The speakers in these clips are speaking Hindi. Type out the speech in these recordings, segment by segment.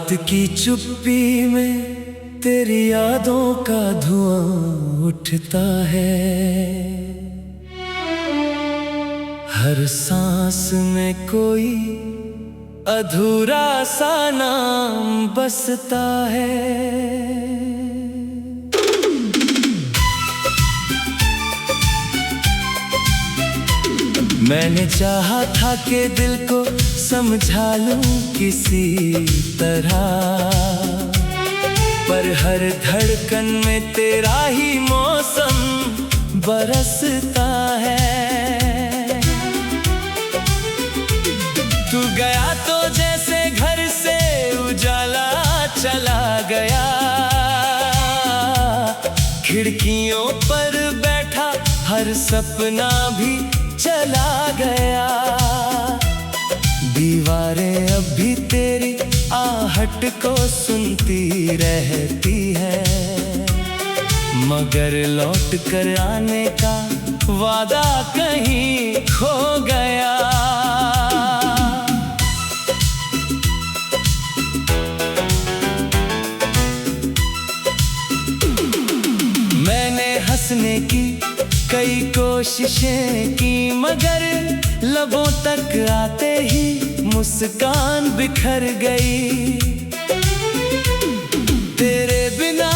रात की चुप्पी में तेरी यादों का धुआं उठता है। हर सांस में कोई अधूरा सा नाम बसता है। मैंने चाहा था कि दिल को समझा लूं किसी तरह, पर हर धड़कन में तेरा ही मौसम बरसता है। तू गया तो जैसे घर से उजाला चला गया, खिड़कियों पर बैठा हर सपना भी चला गया। दीवारें अब भी तेरी आहट को सुनती रहती है, मगर लौट कर आने का वादा कहीं खो गया। मैंने हंसने की कई कोशिशें की, मगर लबों तक आते ही मुस्कान बिखर गई। तेरे बिना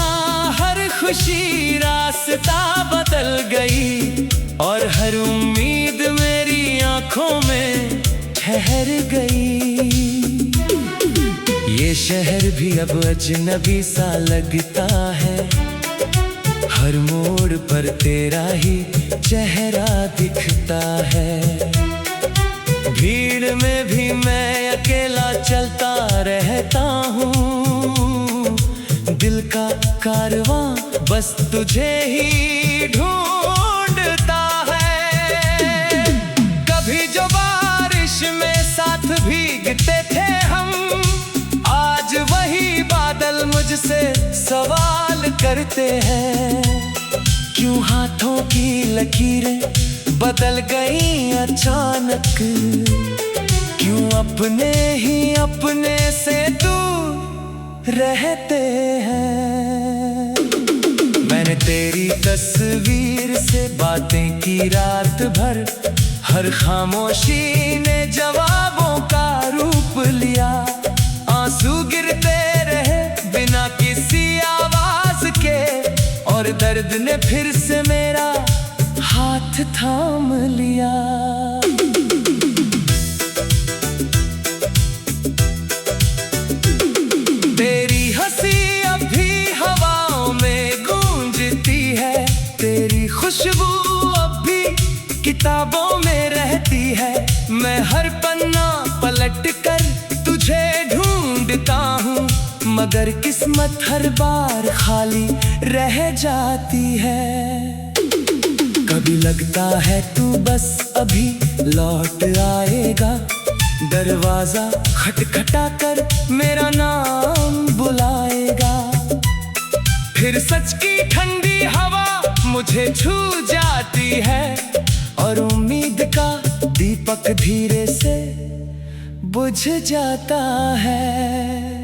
हर खुशी रास्ता बदल गई, और हर उम्मीद मेरी आंखों में ठहर गई। ये शहर भी अब अजनबी सा लगता है, हर मोड़ पर तेरा ही चेहरा दिखता है। भीड़ में भी मैं अकेला चलता रहता हूँ, दिल का कारवां बस तुझे ही ढूंढता है। कभी जो बारिश में साथ भीगते थे हम, आज वही बादल मुझसे सवाल करते हैं। क्यों हाथों की लकीरें बदल गई अचानक, क्यों अपने ही अपने से दूर रहते हैं। मैंने तेरी तस्वीर से बातें की रात भर, हर खामोशी ने जवाबों का रूप लिया। आंसू गिरते रहे बिना किसी आवाज के, और दर्द ने फिर से मेरा हाथ थाम लिया। तेरी हंसी अब भी हवाओं में गूंजती है, तेरी खुशबू अब भी किताबों में रहती है। मैं हर पन्ना पलट कर तुझे ढूंढता हूँ, मगर किस्मत हर बार खाली रह जाती है। कभी लगता है तू बस अभी लौट आएगा, दरवाजा खटखटा कर मेरा नाम बुलाएगा। फिर सच की ठंडी हवा मुझे छू जाती है, और उम्मीद का दीपक धीरे से बुझ जाता है।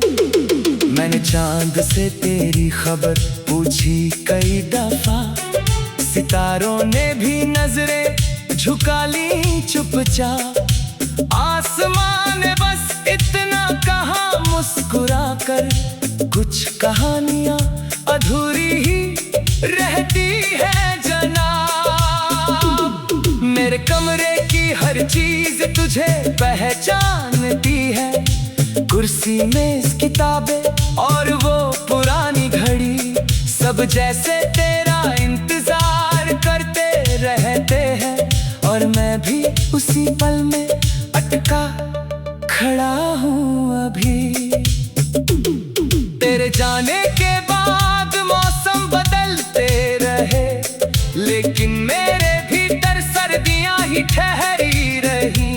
मैंने चांद से तेरी खबर पूछी कई दफा, सितारों ने भी नजरें झुका ली चुपचाप। आसमान ने बस इतना कहा मुस्कुरा कर, कुछ कहानियां अधूरी ही रहती है जनाब। मेरे कमरे की हर चीज तुझे पहचानती है, कुर्सी मेज किताबें और वो पुरानी घड़ी, सब जैसे तेरा इंतजार करते रहते हैं। और मैं भी उसी पल में अटका खड़ा हूँ अभी। तेरे जाने के बाद मौसम बदलते रहे, लेकिन मेरे भीतर सर्दियाँ ही ठहरी रही।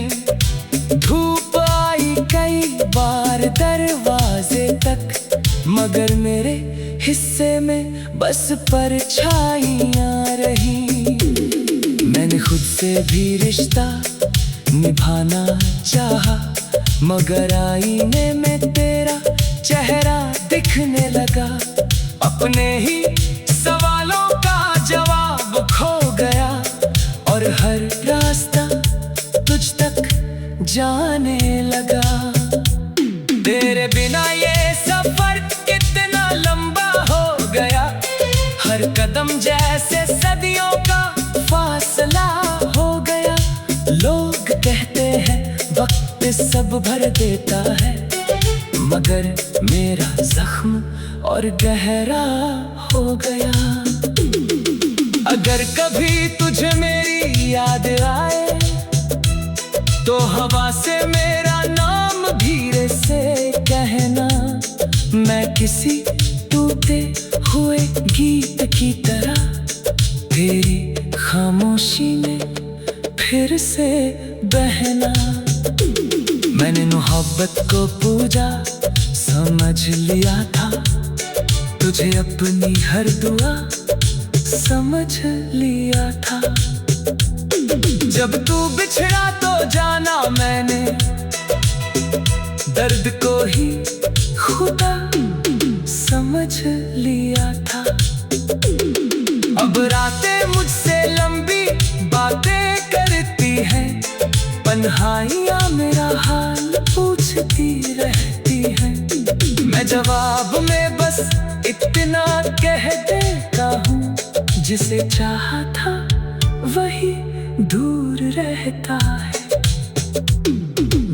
धूप आई कई बार दरवाजे तक, मगर मेरे हिस्से में बस परछाइयाँ रही। मैंने खुद से भी रिश्ता निभाना चाहा, मगर आईने में तेरा चेहरा चेहरा दिखने लगा, अपने ही सवालों का जवाब खो गया, और हर रास्ता तुझ तक जाने लगा। तेरे बिना ये सफर कितना लंबा हो गया, हर कदम जैसे सदियों का फासला हो गया। लोग कहते हैं वक्त सब भर देता है, मगर मेरा जख्म और गहरा हो गया। अगर कभी तुझे मेरी याद आए, तो हवा से मेरा नाम धीरे से कहना। मैं किसी टूटे हुए गीत की तरह तेरी खामोशी में फिर से बहना। मैंने मोहब्बत को पूजा समझ लिया था, तुझे अपनी हर दुआ समझ लिया था। जब तू बिछड़ा तो जाना मैंने, दर्द को ही खुदा समझ लिया था। अब रातें मुझसे लंबी बातें करती हैं, तन्हाइयाँ मेरा हाल पूछती रहती हैं। मैं जवाब में बस इतना कह देता हूँ, जिसे चाहा था वही दूर रहता है।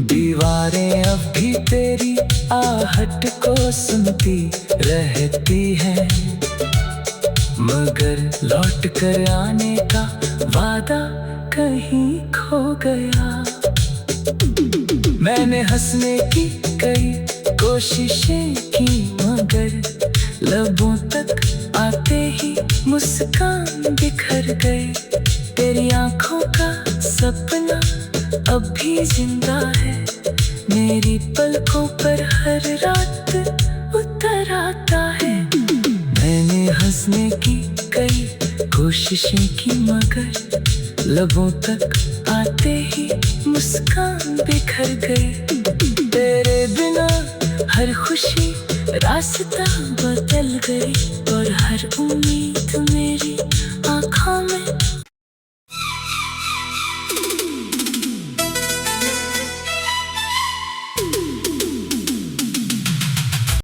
दीवारें अब भी तेरी आहट को सुनती रहती हैं, मगर लौट कर आने का वादा कहीं खो गया। मैंने हंसने की कई कोशिशें की, मगर लबों तक आते ही मुस्कान बिखर गई। तेरी आंखों का सपना अब भी जिंदा है, मेरी पलकों पर हर रात उतर आता है। मैंने हंसने की कई कोशिशें की, मगर लबों तक आते ही मुस्कान बिखर गई। तेरे बिना हर खुशी रास्ता बदल गई, और हर उम्मीद में